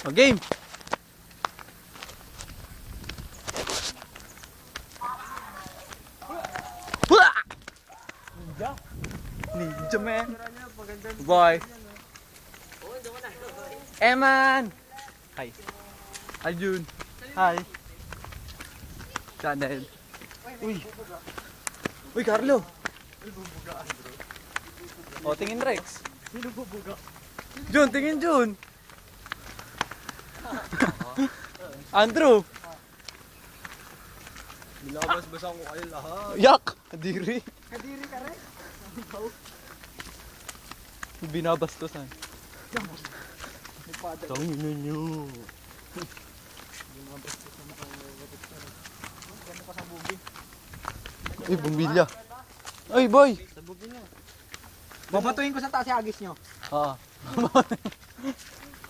O, game! Ninja man! Boy! Eman! Hi! Arjun! Hi! Channel! Uy! Uy, Carlo! O, tingin Rex! Sino bubuga? Jun, tingin Jun! Andrew! Bilabas-basan ko kayo lahat. Yak! Kadiri! Kadiri ka rin? Binabastusan. Tangin nyo! Ganda pa sa bugi. Uy, bumbilya! Uy, boy! Sa bugi nyo. Babatuin ko sa taas yung agis nyo. Oo.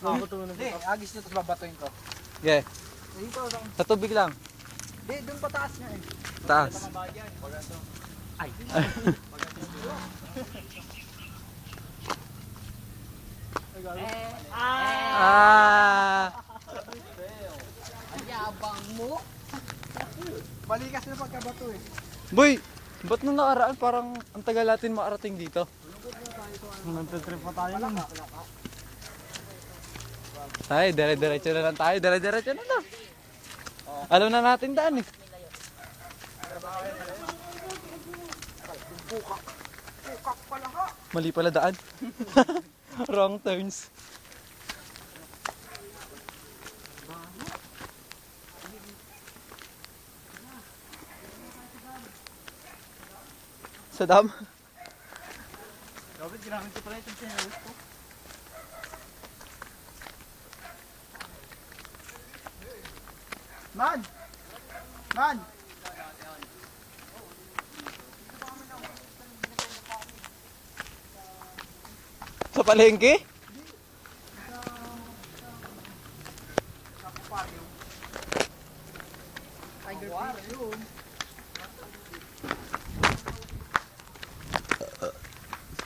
Hindi, agis nyo tapos babatuin ko. Yeah. Dito lang. Sa tubig lang. Hindi, doon pa taas nyo eh. Taas. Ay. Ah! Yabang mo. Balikas na pagkabato eh. Boy! Ba't nung nakaraan parang ang tagal natin makarating dito? Nagtitrip pa tayo lang. Tayo, dire-diretso na lang tayo. Dire-diretso na lang. Alam na natin daan eh. Bukak pala ka. Mali pala daan. Wrong turns. Sa dam. Dapat ginamit ko pala itong sinayos ko. Man! Man! Sa palengke? Tiger fish yun.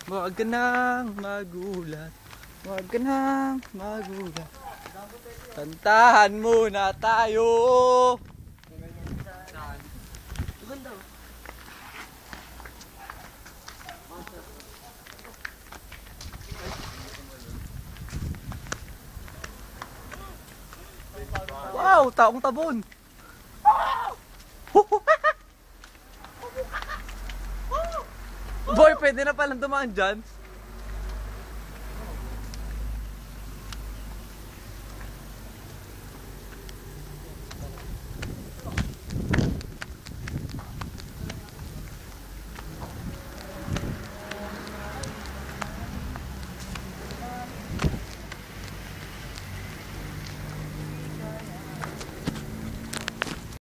Huwag ka nang magulat. Huwag ka nang magulat. Kantahan muna tayo. Ganda. Wow, taong tabon. Boy, pwede na palang dumaan dyan.